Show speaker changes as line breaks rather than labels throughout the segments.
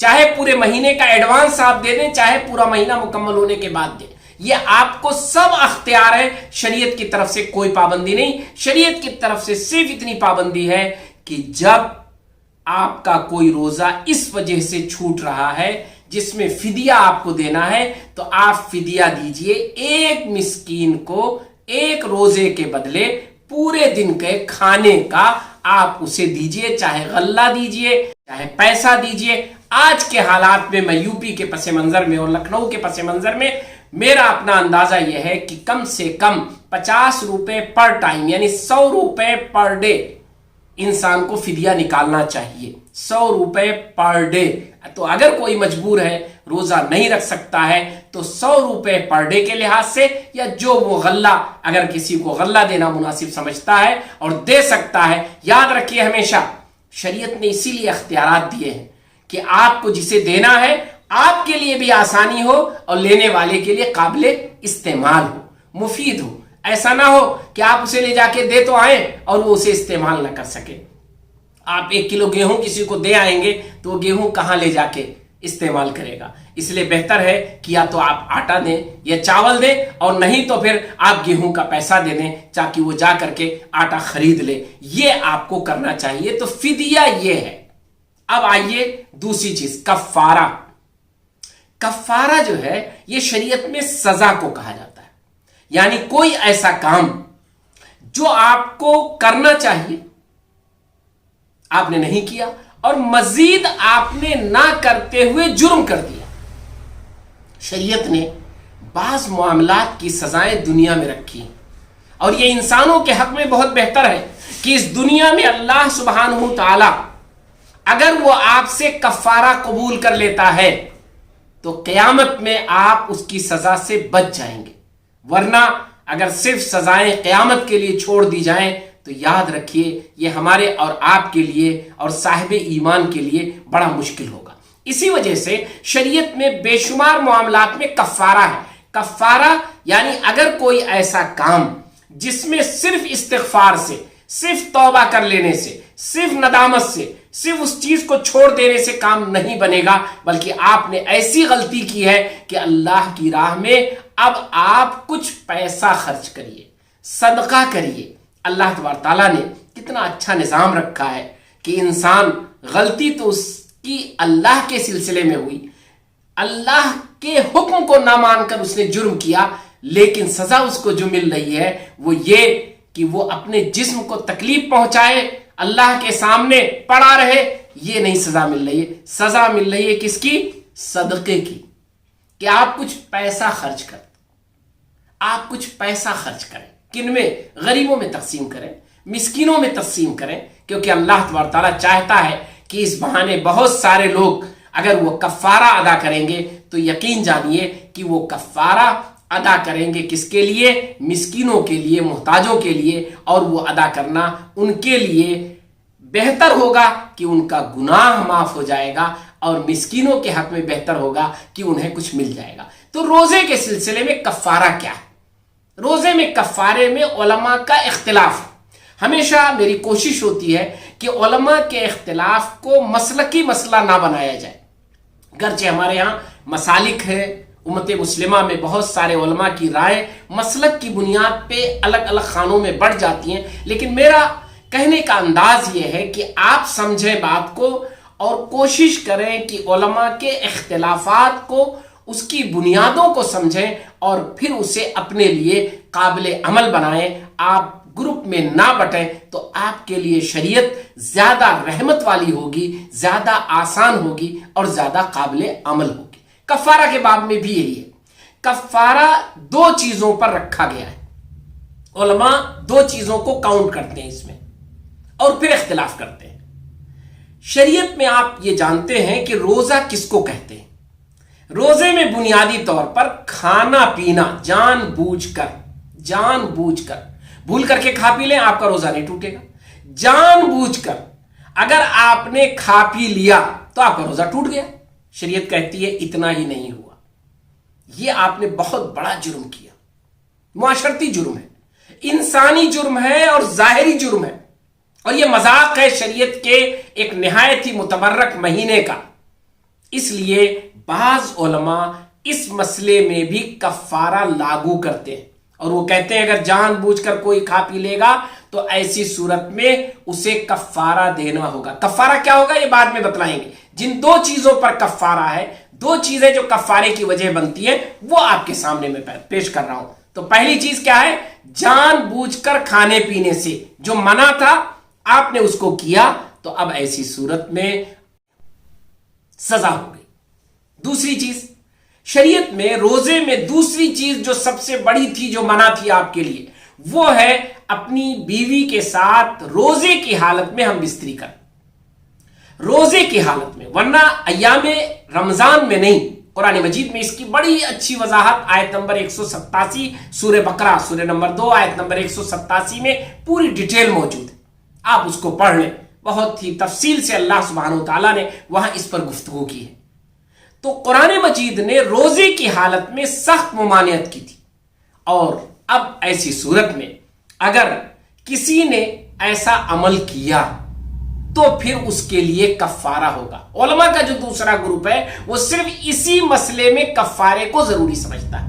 چاہے پورے مہینے کا ایڈوانس آپ دے دیں، چاہے پورا مہینہ مکمل ہونے کے بعد دیں، یہ آپ کو سب اختیار ہے، شریعت کی طرف سے کوئی پابندی نہیں۔ شریعت کی طرف سے صرف اتنی پابندی ہے کہ جب آپ کا کوئی روزہ اس وجہ سے چھوٹ رہا ہے جس میں فدیہ آپ کو دینا ہے، تو آپ فدیہ دیجئے، ایک مسکین کو ایک روزے کے بدلے پورے دن کے کھانے کا آپ اسے دیجئے، چاہے غلہ دیجئے، چاہے پیسہ دیجئے۔ آج کے حالات میں، میں یو پی کے پس منظر میں اور لکھنؤ کے پس منظر میں، میرا اپنا اندازہ یہ ہے کہ کم سے کم 50 روپے پر ٹائم، یعنی 100 روپے پر ڈے انسان کو فدیہ نکالنا چاہیے۔ 100 روپے پر ڈے۔ تو اگر کوئی مجبور ہے، روزہ نہیں رکھ سکتا ہے، تو 100 روپے پر ڈے کے لحاظ سے، یا جو وہ غلہ، اگر کسی کو غلہ دینا مناسب سمجھتا ہے اور دے سکتا ہے۔ یاد رکھیے ہمیشہ شریعت نے اسی لیے اختیارات دیے ہیں کہ آپ کو جسے دینا ہے آپ کے لیے بھی آسانی ہو اور لینے والے کے لیے قابل استعمال ہو، مفید ہو۔ ایسا نہ ہو کہ آپ اسے لے جا کے دے تو آئیں اور وہ اسے استعمال نہ کر سکے۔ آپ 1 کلو گیہوں کسی کو دے آئیں گے تو وہ گیہوں کہاں لے جا کے استعمال کرے گا؟ اس لیے بہتر ہے کہ یا تو آپ آٹا دیں یا چاول دیں، اور نہیں تو پھر آپ گیہوں کا پیسہ دے دیں تاکہ وہ جا کر کے آٹا خرید لے۔ یہ آپ کو کرنا چاہیے۔ تو فدیہ یہ ہے۔ اب آئیے دوسری چیز، کفارہ۔ کفارہ جو ہے یہ شریعت میں سزا کو کہا جاتا ہے، یعنی کوئی ایسا کام جو آپ کو کرنا چاہیے آپ نے نہیں کیا، اور مزید آپ نے نہ کرتے ہوئے جرم کر دیا۔ شریعت نے بعض معاملات کی سزائیں دنیا میں رکھی ہیں، اور یہ انسانوں کے حق میں بہت بہتر ہے کہ اس دنیا میں اللہ سبحانہ تعالی اگر وہ آپ سے کفارہ قبول کر لیتا ہے تو قیامت میں آپ اس کی سزا سے بچ جائیں گے، ورنہ اگر صرف سزائیں قیامت کے لیے چھوڑ دی جائیں تو یاد رکھیے یہ ہمارے اور آپ کے لیے اور صاحب ایمان کے لیے بڑا مشکل ہوگا۔ اسی وجہ سے شریعت میں بے شمار معاملات میں کفارہ ہے۔ کفارہ یعنی اگر کوئی ایسا کام جس میں صرف استغفار سے، صرف توبہ کر لینے سے، صرف ندامت سے، صرف اس چیز کو چھوڑ دینے سے کام نہیں بنے گا، بلکہ آپ نے ایسی غلطی کی ہے کہ اللہ کی راہ میں اب آپ کچھ پیسہ خرچ کریے، صدقہ کریے۔ اللہ تبارک تعالیٰ نے کتنا اچھا نظام رکھا ہے کہ انسان، غلطی تو اس کی اللہ کے سلسلے میں ہوئی، اللہ کے حکم کو نہ مان کر اس نے جرم کیا، لیکن سزا اس کو جو مل رہی ہے وہ یہ کہ وہ اپنے جسم کو تکلیف پہنچائے، اللہ کے سامنے پڑا رہے، یہ نہیں سزا مل رہی ہے۔ سزا مل رہی ہے کس کی؟ صدقے کی، کہ آپ کچھ پیسہ خرچ کریں، آپ کچھ پیسہ خرچ کریں۔ کن میں؟ غریبوں میں تقسیم کریں، مسکینوں میں تقسیم کریں، کیونکہ اللہ تبارک تعالیٰ چاہتا ہے کہ اس بہانے بہت سارے لوگ اگر وہ کفارہ ادا کریں گے تو یقین جانیے کہ وہ کفارہ ادا کریں گے کس کے لیے؟ مسکینوں کے لیے، محتاجوں کے لیے، اور وہ ادا کرنا ان کے لیے بہتر ہوگا کہ ان کا گناہ معاف ہو جائے گا، اور مسکینوں کے حق میں بہتر ہوگا کہ انہیں کچھ مل جائے گا۔ تو روزے کے سلسلے میں کفارہ کیا ہے؟ روزے میں کفارے میں علماء کا اختلاف ہے۔ ہمیشہ میری کوشش ہوتی ہے کہ علماء کے اختلاف کو مسلکی مسئلہ نہ بنایا جائے، گرچہ ہمارے یہاں مسالک ہے، امت مسلمہ میں بہت سارے علماء کی رائے مسلک کی بنیاد پہ الگ الگ خانوں میں بڑھ جاتی ہیں، لیکن میرا کہنے کا انداز یہ ہے کہ آپ سمجھیں بات کو اور کوشش کریں کہ علماء کے اختلافات کو، اس کی بنیادوں کو سمجھیں اور پھر اسے اپنے لیے قابل عمل بنائیں۔ آپ گروپ میں نہ بٹیں تو آپ کے لیے شریعت زیادہ رحمت والی ہوگی، زیادہ آسان ہوگی اور زیادہ قابل عمل ہوگی۔ کفارہ کے باب میں بھی یہی ہے۔ کفارہ 2 چیزوں پر رکھا گیا ہے، علماء 2 چیزوں کو کاؤنٹ کرتے ہیں اس میں اور پھر اختلاف کرتے ہیں۔ شریعت میں آپ یہ جانتے ہیں کہ روزہ کس کو کہتے ہیں؟ روزے میں بنیادی طور پر کھانا پینا جان بوجھ کر بھول کر کے کھا پی لیں، آپ کا روزہ نہیں ٹوٹے گا۔ جان بوجھ کر اگر آپ نے کھا پی لیا تو آپ کا روزہ ٹوٹ گیا۔ شریعت کہتی ہے اتنا ہی نہیں ہوا، یہ آپ نے بہت بڑا جرم کیا، معاشرتی جرم ہے، انسانی جرم ہے اور ظاہری جرم ہے، اور یہ مذاق ہے شریعت کے ایک نہایت ہی متبرک مہینے کا اس لیے بعض علماء اس مسئلے میں بھی کفارہ لاگو کرتے ہیں اور وہ کہتے ہیں اگر جان بوجھ کر کوئی کھا پی لے گا تو ایسی صورت میں اسے کفارہ دینا ہوگا. کفارہ کیا ہوگا یہ بعد میں بتلائیں گے. جن دو چیزوں پر کفارہ ہے، دو چیزیں جو کفارے کی وجہ بنتی ہیں، وہ آپ کے سامنے میں پیش کر رہا ہوں. تو پہلی چیز کیا ہے؟ جان بوجھ کر کھانے پینے سے جو منع تھا آپ نے اس کو کیا تو اب ایسی صورت میں سزا ہو گئی. دوسری چیز شریعت میں روزے میں دوسری چیز جو سب سے بڑی تھی جو منع تھی آپ کے لیے، وہ ہے اپنی بیوی کے ساتھ روزے کی حالت میں ہم بستری کریں. روزے کی حالت میں، ورنہ ایام رمضان میں نہیں. قرآن مجید میں اس کی بڑی اچھی وضاحت آیت نمبر 187 سورہ بقرہ سورہ نمبر 2 آیت نمبر 187 میں پوری ڈیٹیل موجود ہے. آپ اس کو پڑھ لیں، بہت ہی تفصیل سے اللہ سبحانہ و تعالیٰ نے وہاں اس پر گفتگو کی ہے. تو قرآن مجید نے روزے کی حالت میں سخت ممانعت کی تھی. اور اب ایسی صورت میں اگر کسی نے ایسا عمل کیا تو پھر اس کے لیے کفارہ ہوگا. علماء کا جو دوسرا گروپ ہے وہ صرف اسی مسئلے میں کفارے کو ضروری سمجھتا ہے.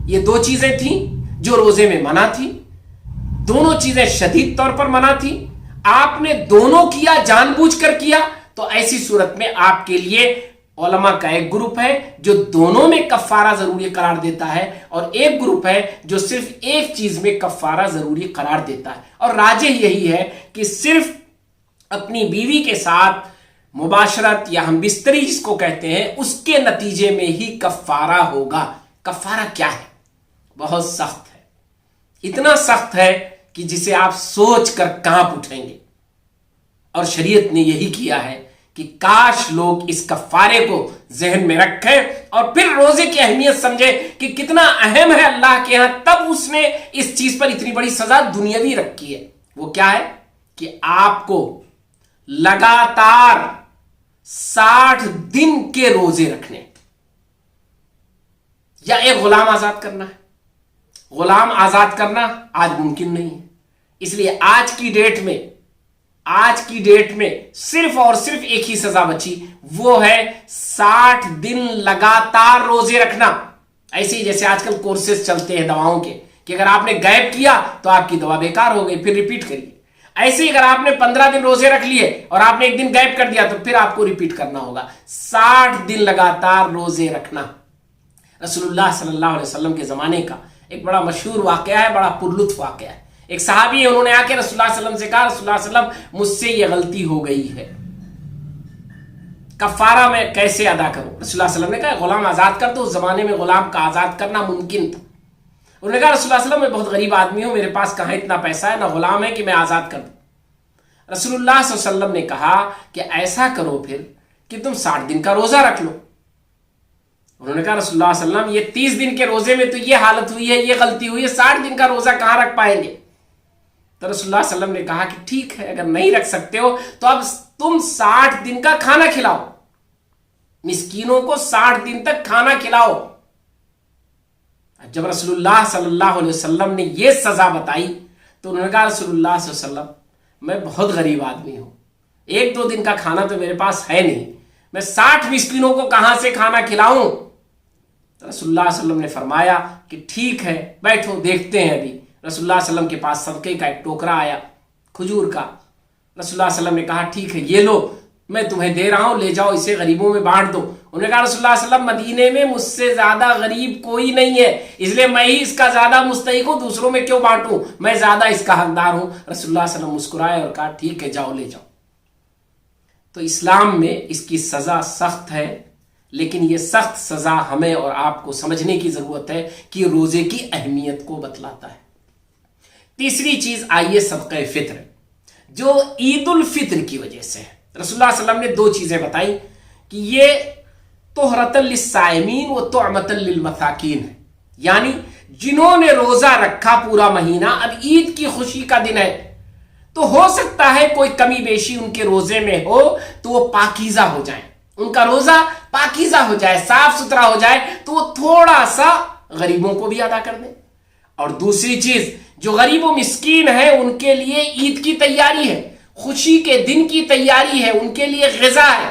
یہ دو چیزیں تھیں جو روزے میں منع تھی، دونوں چیزیں شدید طور پر منع تھی. آپ نے دونوں کیا، جان بوجھ کر کیا، تو ایسی صورت میں آپ کے لیے علماء کا ایک گروپ ہے جو دونوں میں کفارہ ضروری قرار دیتا ہے اور ایک گروپ ہے جو صرف ایک چیز میں کفارہ ضروری قرار دیتا ہے. اور راجح یہی ہے کہ صرف اپنی بیوی کے ساتھ مباشرت یا ہم بستری جس کو کہتے ہیں اس کے نتیجے میں ہی کفارہ ہوگا. کفارہ کیا ہے؟ بہت سخت ہے، اتنا سخت ہے کہ جسے آپ سوچ کر کانپ اٹھیں گے. اور شریعت نے یہی کیا ہے کہ کاش لوگ اس کفارے کو ذہن میں رکھیں اور پھر روزے کی اہمیت سمجھے کہ کتنا اہم ہے اللہ کے ہاں. تب اس نے اس چیز پر اتنی بڑی سزا دنیاوی رکھی ہے. وہ کیا ہے کہ آپ کو لگاتار 60 دن کے روزے رکھنے یا ایک غلام آزاد کرنا ہے. غلام آزاد کرنا آج ممکن نہیں ہے. اس لیے آج کی ڈیٹ میں صرف اور صرف ایک ہی سزا بچی، وہ ہے 60 دن لگاتار روزے رکھنا. ایسے ہی جیسے آج کل کورسز چلتے ہیں دواؤں کے کہ اگر آپ نے غائب کیا تو آپ کی دوا بیکار ہو گئی، پھر ریپیٹ کریے. ایسے ہی اگر آپ نے 15 دن روزے رکھ لیے اور آپ نے ایک دن غائب کر دیا تو پھر آپ کو ریپیٹ کرنا ہوگا. 60 دن لگاتار روزے رکھنا رسول اللہ صلی اللہ علیہ وسلم کے زمانے کا ایک بڑا مشہور واقعہ ہے، بڑا پرلطف واقعہ ہے. ایک صحابی ہے، انہوں نے آ کے رسول اللہ صلی اللہ علیہ وسلم سے کہا رسول اللہ صلی اللہ علیہ وسلم مجھ سے یہ غلطی ہو گئی ہے، کفارہ میں کیسے ادا کروں؟ رسول اللہ صلی اللہ علیہ وسلم نے کہا غلام آزاد کر دو. اس زمانے میں غلام کا آزاد کرنا ممکن تھا. انہوں نے کہا رسول اللہ صلی اللہ علیہ وسلم میں بہت غریب آدمی ہوں، میرے پاس کہاں اتنا پیسہ ہے، نہ غلام ہے کہ میں آزاد کر دوں. رسول اللہ صلی اللہ علیہ وسلم نے کہا کہ ایسا کرو پھر کہ تم 60 دن کا روزہ رکھ لو. انہوں نے کہا رسول اللہ صلی اللہ علیہ وسلم یہ 30 دن کے روزے میں تو یہ حالت ہوئی ہے، یہ غلطی ہوئی ہے، 60 دن کا روزہ کہاں رکھ پائیں گے؟ تو رسول اللہ صلی اللہ علیہ وسلم نے کہا کہ ٹھیک ہے اگر نہیں رکھ سکتے ہو تو اب تم 60 دن کا کھانا کھلاؤ، مسکینوں کو 60 دن تک کھانا کھلاؤ. جب رسول اللہ صلی اللہ علیہ وسلم نے یہ سزا بتائی تو انہوں نے کہا رسول اللہ صلی اللہ علیہ وسلم میں بہت غریب آدمی ہوں، 1-2 دن کا کھانا تو میرے پاس ہے نہیں، میں 60 مسکینوں کو کہاں سے کھانا کھلاؤں؟ تو رسول اللہ صلی اللہ علیہ وسلم نے فرمایا کہ ٹھیک ہے بیٹھو دیکھتے ہیں. ابھی رسول اللہ صلی اللہ علیہ وسلم کے پاس صدقے کا ایک ٹوکرا آیا کھجور کا. رسول اللہ صلی اللہ علیہ وسلم نے کہا ٹھیک ہے یہ لو میں تمہیں دے رہا ہوں، لے جاؤ اسے غریبوں میں بانٹ دو. انہوں نے کہا رسول اللہ صلی اللہ علیہ وسلم مدینے میں مجھ سے زیادہ غریب کوئی نہیں ہے، اس لیے میں ہی اس کا زیادہ مستحق ہوں، دوسروں میں کیوں بانٹوں، میں زیادہ اس کا حقدار ہوں. رسول اللہ صلی اللہ علیہ وسلم مسکرائے اور کہا ٹھیک ہے جاؤ لے جاؤ. تو اسلام میں اس کی سزا سخت ہے، لیکن یہ سخت سزا ہمیں اور آپ کو سمجھنے کی ضرورت ہے کہ روزے کی اہمیت کو بتلاتا ہے. تیسری چیز آئیے صدقہ فطر جو عید الفطر کی وجہ سے ہے. رسول اللہ صلی اللہ علیہ وسلم نے 2 چیزیں بتائی کہ یہ طہرۃ للصائمین و طعمۃ للمساکین ہے، یعنی جنہوں نے روزہ رکھا پورا مہینہ، اب عید کی خوشی کا دن ہے تو ہو سکتا ہے کوئی کمی بیشی ان کے روزے میں ہو تو وہ پاکیزہ ہو جائیں، ان کا روزہ پاکیزہ ہو جائے، صاف ستھرا ہو جائے تو وہ تھوڑا سا غریبوں کو بھی ادا کر دیں. اور دوسری چیز جو غریب و مسکین ہیں ان کے لیے عید کی تیاری ہے، خوشی کے دن کی تیاری ہے، ان کے لیے غذا ہے.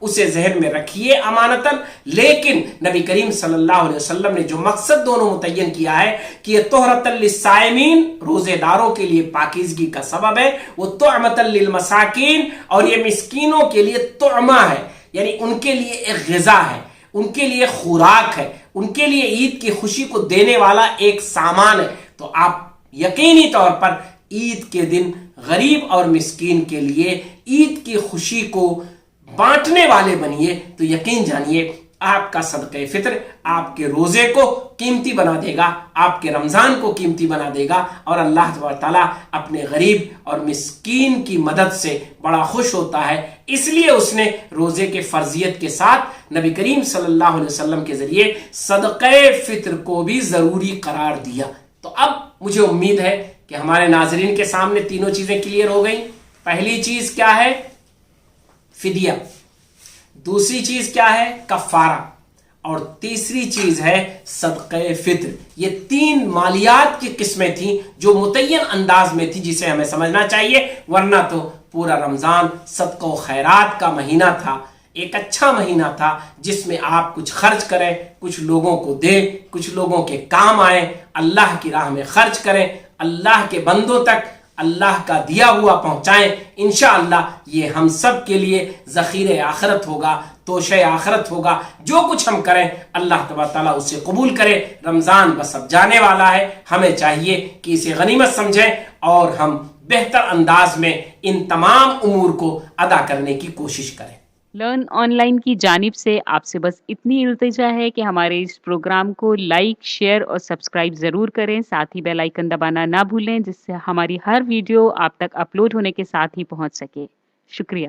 اسے ذہن میں رکھیے امانتاً. لیکن نبی کریم صلی اللہ علیہ وسلم نے جو مقصد دونوں متعین کیا ہے کہ یہ طہرۃ للصائمین، روزے داروں کے لیے پاکیزگی کا سبب ہے، وہ طعمۃ للمساکین، اور یہ مسکینوں کے لیے طعمہ ہے، یعنی ان کے لیے ایک غذا ہے، ان کے لیے خوراک ہے، ان کے لیے عید کی خوشی کو دینے والا ایک سامان ہے. تو آپ یقینی طور پر عید کے دن غریب اور مسکین کے لیے عید کی خوشی کو بانٹنے والے بنیے. تو یقین جانیے آپ کا صدقہ فطر آپ کے روزے کو قیمتی بنا دے گا، آپ کے رمضان کو قیمتی بنا دے گا، اور اللہ تبارک تعالیٰ اپنے غریب اور مسکین کی مدد سے بڑا خوش ہوتا ہے. اس لیے اس نے روزے کے فرضیت کے ساتھ نبی کریم صلی اللہ علیہ وسلم کے ذریعے صدقہ فطر کو بھی ضروری قرار دیا. تو اب مجھے امید ہے کہ ہمارے ناظرین کے سامنے تینوں چیزیں کلیئر ہو گئیں. پہلی چیز کیا ہے؟ فدیہ. دوسری چیز کیا ہے؟ کفارہ. اور تیسری چیز ہے صدقہ فطر. یہ تین مالیات کی قسمیں تھیں جو متعین انداز میں تھی، جسے ہمیں سمجھنا چاہیے، ورنہ تو پورا رمضان صدقہ و خیرات کا مہینہ تھا، ایک اچھا مہینہ تھا جس میں آپ کچھ خرچ کریں، کچھ لوگوں کو دیں، کچھ لوگوں کے کام آئیں، اللہ کی راہ میں خرچ کریں، اللہ کے بندوں تک اللہ کا دیا ہوا پہنچائیں. انشاءاللہ یہ ہم سب کے لیے ذخیرہ آخرت ہوگا، توشہ آخرت ہوگا. جو کچھ ہم کریں اللہ تبارک تعالیٰ اسے قبول کرے. رمضان بس اب جانے والا ہے، ہمیں چاہیے کہ اسے غنیمت سمجھیں اور ہم بہتر انداز میں ان تمام امور کو ادا کرنے کی کوشش کریں.
لرن آن لائن کی جانب سے آپ سے بس اتنی التجا ہے کہ ہمارے اس پروگرام کو لائک، شیئر اور سبسکرائب ضرور کریں. ساتھ ہی بیل آئیکن دبانا نہ بھولیں، جس سے ہماری ہر ویڈیو آپ تک اپلوڈ ہونے کے ساتھ ہی پہنچ سکے. شکریہ.